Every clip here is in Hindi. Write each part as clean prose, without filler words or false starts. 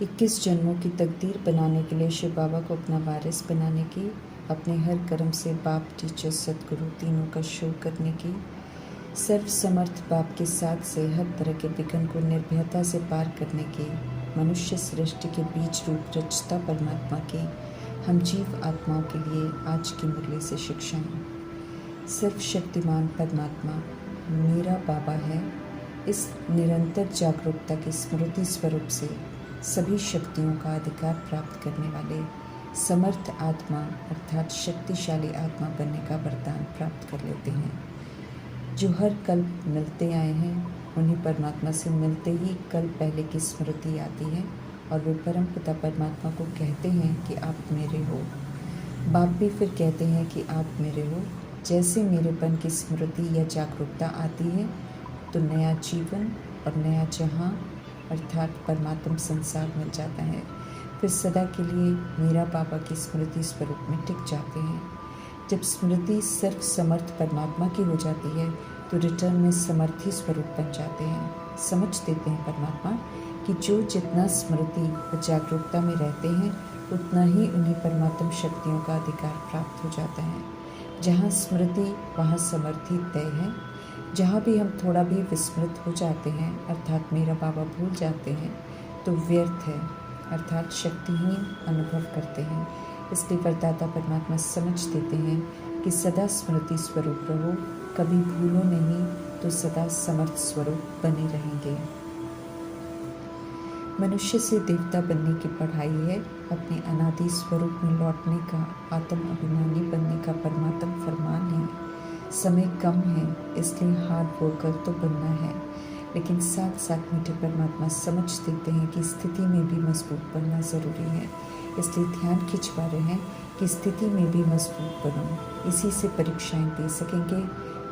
21 जन्मों की तकदीर बनाने के लिए शिव बाबा को अपना वारिस बनाने की, अपने हर कर्म से बाप, टीचर, सदगुरु तीनों का शो करने की, सर्व समर्थ बाप के साथ से हर तरह के विघ्न को निर्भयता से पार करने की, मनुष्य सृष्टि के बीज रूप रचता परमात्मा की हम जीव आत्माओं के लिए आज की मुरली से शिक्षा। सर्वशक्तिमान परमात्मा मेरा बाबा है। इस निरंतर जागरूकता की स्मृति स्वरूप से सभी शक्तियों का अधिकार प्राप्त करने वाले समर्थ आत्मा अर्थात शक्तिशाली आत्मा बनने का वरदान प्राप्त कर लेते हैं। जो हर कल्प मिलते आए हैं उन्हें परमात्मा से मिलते ही कल पहले की स्मृति आती है और वे परम पिता परमात्मा को कहते हैं कि आप मेरे हो। बाप भी फिर कहते हैं कि आप मेरे हो। जैसे मेरेपन की स्मृति या जागरूकता आती है तो नया जीवन और नया जहां अर्थात परमात्म संसार मिल जाता है। फिर सदा के लिए मेरा बाबा की स्मृति स्वरूप में टिक जाते हैं। जब स्मृति सर्व समर्थ परमात्मा की हो जाती है तो रिटर्न में समर्थी स्वरूप बन जाते हैं। समझ देते हैं परमात्मा कि जो जितना स्मृति व जागरूकता में रहते हैं उतना ही उन्हें परमात्म शक्तियों का अधिकार प्राप्त हो जाता है। जहाँ स्मृति वहाँ समर्थी तय है। जहाँ भी हम थोड़ा भी विस्मृत हो जाते हैं अर्थात मेरा बाबा भूल जाते हैं तो व्यर्थ है अर्थात शक्तिहीन अनुभव करते हैं। इसलिए वरदाता परमात्मा समझ देते हैं कि सदा स्मृति स्वरूप रहो, कभी भूलो नहीं तो सदा समर्थ स्वरूप बने रहेंगे। मनुष्य से देवता बनने की पढ़ाई है अपने अनादि स्वरूप में लौटने का, आत्म अभिमानी बनने का परमात्म फरमान है। समय कम है इसलिए हार्ड वर्कर तो बनना है, लेकिन साथ साथ मीठे परमात्मा समझ देते हैं कि स्थिति में भी मजबूत बनना ज़रूरी है। इसलिए ध्यान खिंचवा रहे हैं कि स्थिति में भी मजबूत बनो। इसी से परीक्षाएं दे सकेंगे,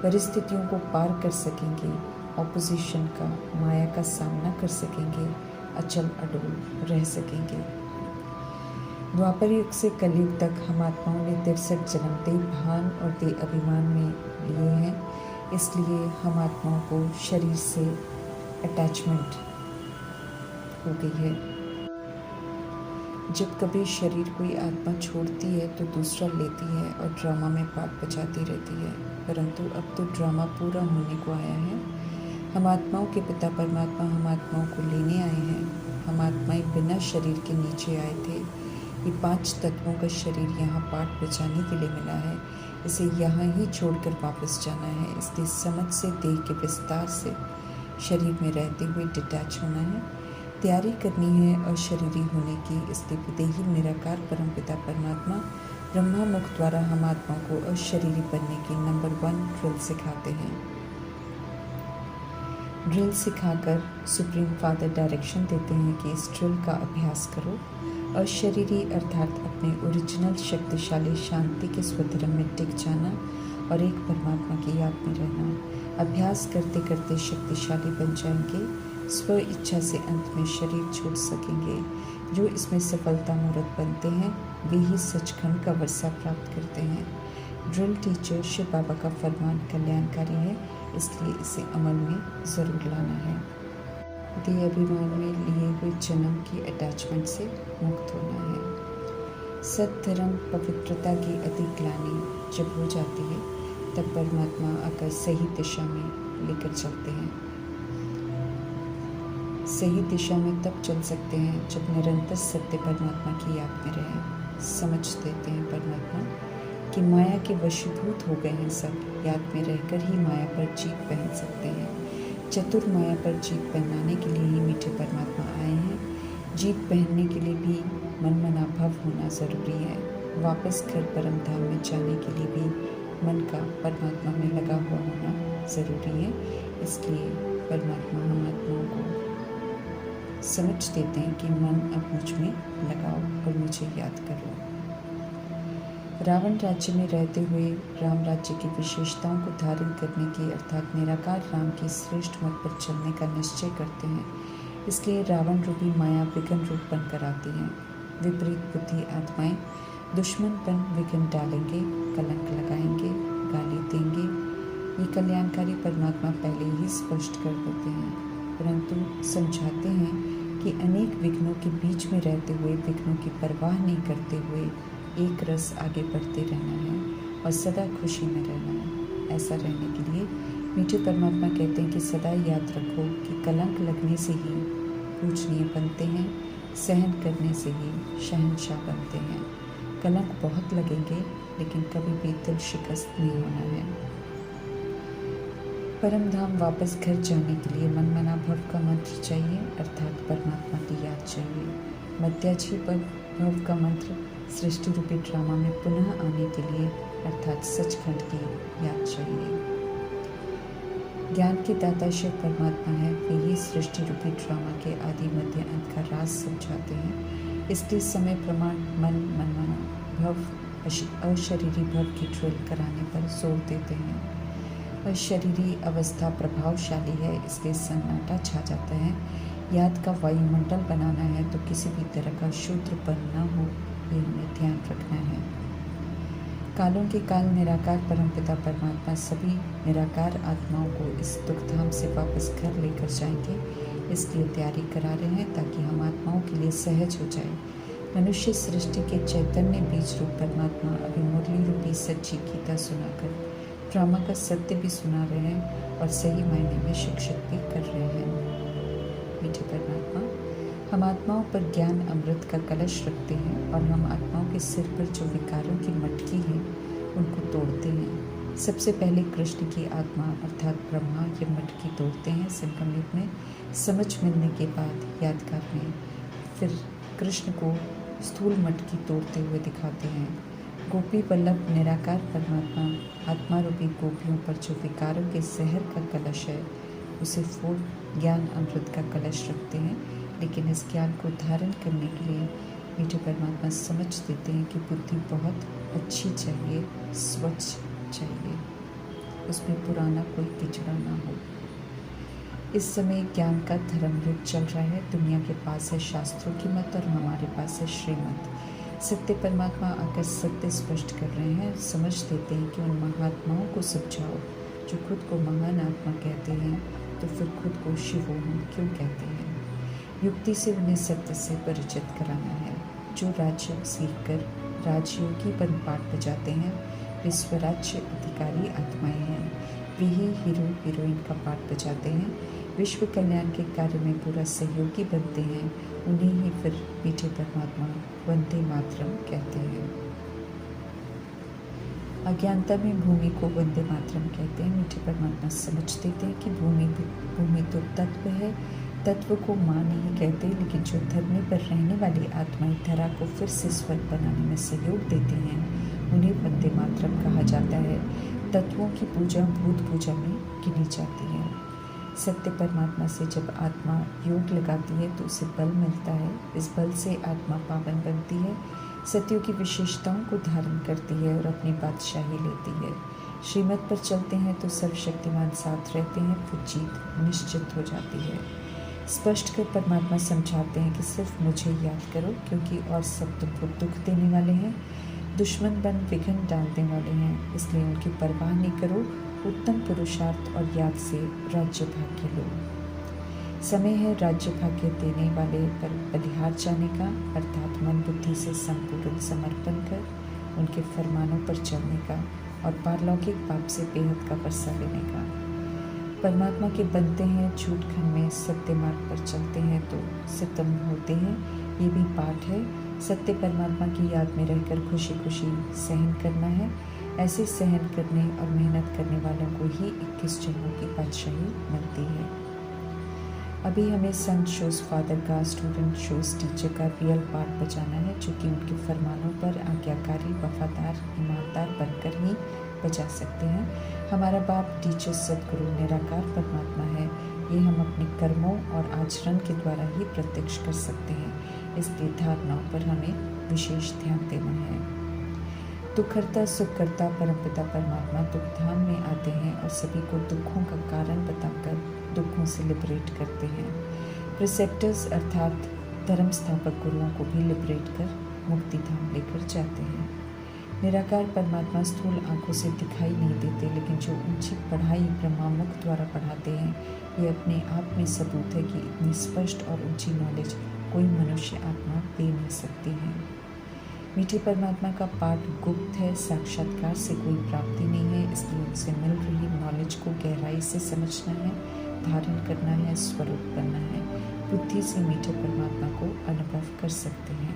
परिस्थितियों को पार कर सकेंगे, ऑपोजिशन का, माया का सामना कर सकेंगे, अचल अडोल रह सकेंगे। द्वापर युग से कलयुग तक हम आत्माओं ने 63 जन्म देह भान और देह अभिमान में लिए हैं। इसलिए हम आत्माओं को शरीर से अटैचमेंट हो गई है। जब कभी शरीर कोई आत्मा छोड़ती है तो दूसरा लेती है और ड्रामा में पार्ट बजाती रहती है, परंतु अब तो ड्रामा पूरा होने को आया है। हम आत्माओं के पिता परमात्मा हम आत्माओं को लेने आए हैं। हम आत्माएं बिना शरीर के नीचे आए थे। ये 5 तत्वों का शरीर यहाँ पाठ बचाने के लिए मिला है। इसे यहाँ ही छोड़कर वापस जाना है। इसलिए समझ से देह के विस्तार से शरीर में रहते हुए डिटैच होना है, तैयारी करनी है और शरीरी होने की। इसलिए विदेही निराकार परमपिता परमात्मा ब्रह्मा मुख द्वारा हम आत्माओं को अशरीरी बनने की नंबर 1 ड्रिल सिखाते हैं। ड्रिल सिखाकर सुप्रीम फादर डायरेक्शन देते हैं कि इस ड्रिल का अभ्यास करो। अशरीरी अर्थात अपने ओरिजिनल शक्तिशाली शांति के स्वधर्म में टिक जाना और एक परमात्मा की याद में रहना। अभ्यास करते करते शक्तिशाली बन जाएंगे। स्व इच्छा से अंत में शरीर छोड़ सकेंगे। जो इसमें सफलता मूर्त बनते हैं वे ही सचखंड का वर्षा प्राप्त करते हैं। ड्रिल टीचर शिव बाबा का फरमान कल्याणकारी है, इसलिए इसे अमल में ज़रूर लाना है। देह अभिमान में लिए हुए जन्म की अटैचमेंट से मुक्त होना है। सद्धर्म पवित्रता की अति ग्लानि जब हो जाती है तब परमात्मा आकर सही दिशा में लेकर चलते हैं। सही दिशा में तब चल सकते हैं जब निरंतर सत्य परमात्मा की याद में रहें। समझ देते हैं परमात्मा कि माया के वशीभूत हो गए हैं सब, याद में रहकर ही माया पर जीत पहन सकते हैं। चतुर माया पर जीत पहनाने के लिए ही मीठे परमात्मा आए हैं। जीत पहनने के लिए भी मन मनाभव होना ज़रूरी है। वापस घर परम धाम में जाने के लिए भी मन का परमात्मा में लगा हुआ होना ज़रूरी है। इसलिए परमात्मा हम आत्माओं को समझ देते हैं कि मन अब मुझ में लगाओ और मुझे याद करो। रावण राज्य में रहते हुए राम राज्य की विशेषताओं को धारण करने की अर्थात निराकार राम की श्रेष्ठ मत पर चलने का निश्चय करते हैं। इसलिए रावण रूपी माया विघ्न रूप बनकर आती हैं। विपरीत बुद्धि आत्माएं दुश्मनपन विघ्न डालेंगे, कलंक लगाएंगे, गाली देंगे। ये कल्याणकारी परमात्मा पहले ही स्पष्ट कर देते हैं, परंतु समझाते हैं कि कि अनेक विघ्नों के बीच में रहते हुए, विघ्नों की परवाह नहीं करते हुए एक रस आगे बढ़ते रहना है और सदा खुशी में रहना है। ऐसा रहने के लिए मीठे परमात्मा कहते हैं कि सदा याद रखो कि कलंक लगने से ही पूजनीय बनते हैं, सहन करने से ही शहंशाह बनते हैं। कलंक बहुत लगेंगे लेकिन कभी भी दिल शिकस्त नहीं होना है। परम धाम वापस घर जाने के लिए मनमना भव का मंत्र चाहिए, अर्थात परमात्मा की याद चाहिए। मध्याजी पर भव का मंत्र सृष्टि रूपी ड्रामा में पुनः आने के लिए, अर्थात सचखंड की याद चाहिए। ज्ञान के दाता शिव परमात्मा है, वे ही सृष्टि रूपी ड्रामा के आदि मध्य अंत का राज समझाते हैं। इसलिए समय प्रमाण मन मनमना भव अशरीरी भव की ड्रिल कराने पर जोर देते हैं। अशरीरी अवस्था प्रभावशाली है, इसलिए सन्नाटा छा जाता है। याद का वायुमंडल बनाना है तो किसी भी तरह का शूद्रपन न हो, ये हमें ध्यान रखना है। कालों के काल निराकार परमपिता परमात्मा सभी निराकार आत्माओं को इस दुखधाम से वापस घर लेकर जाएंगे, इसलिए तैयारी करा रहे हैं ताकि हम आत्माओं के लिए सहज हो जाए। मनुष्य सृष्टि के चैतन्य बीज रूप परमात्मा अभी मुरली रूपी सच्ची गीता सुनाकर ड्रामा का सत्य भी सुना रहे हैं और सही मायने में शिक्षित भी कर रहे हैं। मीठे परमात्मा, हम आत्माओं पर ज्ञान अमृत का कलश रखते हैं और हम आत्माओं के सिर पर जो विकारों की मटकी है उनको तोड़ते हैं। सबसे पहले कृष्ण की आत्मा अर्थात ब्रह्मा ये मटकी तोड़ते हैं संगम युग में, समझ मिलने के बाद यादगार में। फिर कृष्ण को स्थूल मटकी तोड़ते हुए दिखाते हैं। गोपी वल्लभ निराकार परमात्मा आत्मा रूपी गोपियों पर जो विकारों के जहर का कलश है उसे फोड़ ज्ञान अमृत का कलश रखते हैं, लेकिन इस ज्ञान को धारण करने के लिए मीठे परमात्मा समझ देते हैं कि बुद्धि बहुत अच्छी चाहिए, स्वच्छ चाहिए, उसमें पुराना कोई किचड़ा ना हो। इस समय ज्ञान का धर्म युग चल रहा है। दुनिया के पास है शास्त्रों की मत और हमारे पास है श्रीमत। सत्य परमात्मा आकर सत्य स्पष्ट कर रहे हैं, समझ देते हैं कि उन महात्माओं को समझाओ जो खुद को महान आत्मा कहते हैं, तो फिर खुद को शिवोहम क्यों कहते हैं। युक्ति से उन्हें सत्य से परिचित कराना है। जो राज्य सीखकर राजयोगी बन पाठ बजाते हैं वे स्वराज्य अधिकारी आत्माएं हैं। वे ही हीरो हीरोइन का पाठ बजाते हैं, विश्व कल्याण के कार्य में पूरा सहयोगी बनते हैं। उन्हें ही फिर मीठे परमात्मा वंदे मातरम कहते हैं। अज्ञानता में भूमि को वंदे मातरम कहते हैं। मीठे परमात्मा समझ देते हैं कि भूमि तो तत्व है, तत्व को माँ नहीं कहते, लेकिन जो धरने पर रहने वाली आत्माएं धरा को फिर से स्वर्ग बनाने में सहयोग देते हैं, उन्हें वंदे मातरम कहा जाता है। तत्वों की पूजा भूत पूजा में गिनी जाती है। सत्य परमात्मा से जब आत्मा योग लगाती है तो उसे बल मिलता है। इस बल से आत्मा पावन बनती है, सत्यों की विशेषताओं को धारण करती है और अपनी बादशाही लेती है। श्रीमत पर चलते हैं तो सर्वशक्तिमान साथ रहते हैं, फिर जीत निश्चित हो जाती है। स्पष्ट कर परमात्मा समझाते हैं कि सिर्फ मुझे याद करो, क्योंकि और सब तुमको दुख देने वाले हैं, दुश्मन बन विघ्न डालने वाले हैं, इसलिए उनकी परवाह नहीं करो। उत्तम पुरुषार्थ और याद से राज्य भाग्य लो। समय है राज्य भाग्य देने वाले पर बलिहार जाने का, अर्थात मन बुद्धि से संपूर्ण समर्पण कर उनके फरमानों पर चलने का और पारलौकिक पाप से बेहद का वर्षा लेने का। परमात्मा के बनते हैं, झूठ खंड में सत्य मार्ग पर चलते हैं तो सितम होते हैं, ये भी पाठ है। सत्य परमात्मा की याद में रहकर खुशी खुशी सहन करना है। ऐसे सहन करने और मेहनत करने वालों को ही 21 जन्मों की बादशाही मिलती है। अभी हमें संत शोज फादर का, स्टूडेंट शोज टीचर का रियल पार्ट बजाना है, जो कि उनके फरमानों पर आज्ञाकारी, वफादार, ईमानदार बनकर ही बजा सकते हैं। हमारा बाप टीचर सदगुरु निराकार परमात्मा है, ये हम अपने कर्मों और आचरण के द्वारा ही प्रत्यक्ष कर सकते हैं। इसलिए धारणाओं पर हमें विशेष ध्यान देना है। दुखहर्ता सुखकर्ता परमपिता परमात्मा दुखधाम में आते हैं और सभी को दुखों का कारण बताकर दुखों से लिबरेट करते हैं। प्रिसेप्टर्स अर्थात धर्म स्थापक गुरुओं को भी लिबरेट कर मुक्ति धाम लेकर जाते हैं। निराकार परमात्मा स्थूल आंखों से दिखाई नहीं देते, लेकिन जो ऊंची पढ़ाई ब्रह्मामुख द्वारा पढ़ाते हैं, ये अपने आप में सबूत है कि इतनी स्पष्ट और ऊंची नॉलेज कोई मनुष्य आत्मा दे नहीं सकती है। मीठे परमात्मा का पाठ गुप्त है, साक्षात्कार से कोई प्राप्ति नहीं है, इसलिए उनसे मिल रही नॉलेज को गहराई से समझना है, धारण करना है, स्वरूप बनना है। बुद्धि से मीठे परमात्मा को अनुभव कर सकते हैं।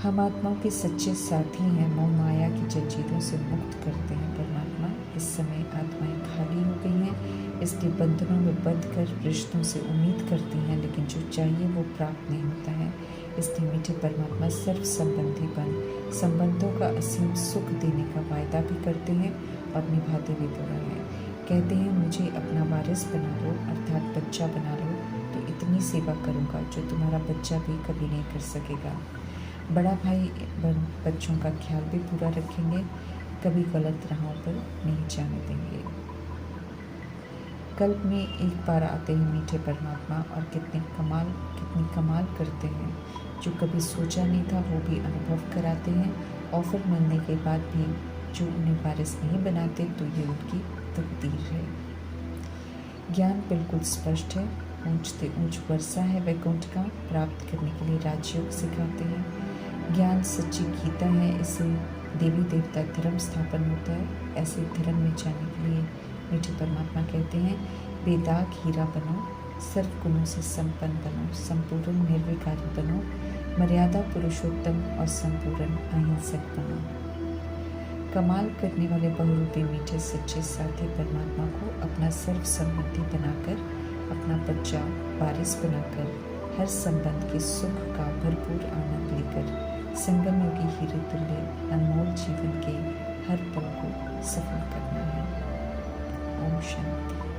हम आत्माओं के सच्चे साथी हैं, मोह माया की जंजीरों से मुक्त करते हैं परमात्मा। इस समय आत्माएं खाली हो गई हैं, इसलिए बंधनों में बंध कर रिश्तों से उम्मीद करती हैं, लेकिन जो चाहिए वो प्राप्त नहीं होता है। इसलिए मीठे परमात्मा सर्व संबंधी बन संबंधों का असीम सुख देने का वायदा भी करते हैं और निभाते भी पूरा है। कहते हैं मुझे अपना वारिस बना लो, अर्थात बच्चा बना लो, तो इतनी सेवा करूँगा जो तुम्हारा बच्चा भी कभी नहीं कर सकेगा। बड़ा भाई बच्चों का ख्याल भी पूरा रखेंगे, कभी गलत राहों पर नहीं जाने देंगे। कल्प में एक बार आते हैं मीठे परमात्मा और कितनी कमाल करते हैं। जो कभी सोचा नहीं था वो भी अनुभव कराते हैं। ऑफर मिलने के बाद भी जो उन्हें वारिस नहीं बनाते, तो ये उनकी तकदीर है। ज्ञान बिल्कुल स्पष्ट है, ऊंचते ऊंच वर्षा है वैकुंठ का, प्राप्त करने के लिए राजयोग सिखाते हैं। ज्ञान सच्ची गीता है, इससे देवी देवता धर्म स्थापन होता है। ऐसे धर्म में जाने के लिए मीठे परमात्मा कहते हैं बेदाग हीरा बनो, सर्व गुणों से संपन्न बनो, संपूर्ण निर्विकारी बनो, मर्यादा पुरुषोत्तम और संपूर्ण अहिंसक बनो। कमाल करने वाले बहुरूपी मीठे सच्चे साथी परमात्मा को अपना सर्व संबंधी बनाकर, अपना बच्चा वारिस बनाकर, हर संबंध के सुख का भरपूर आनंद लेकर संगम योगी हीरे तुल्य अनमोल जीवन के हर पल को सफल करना है। ओम शांति।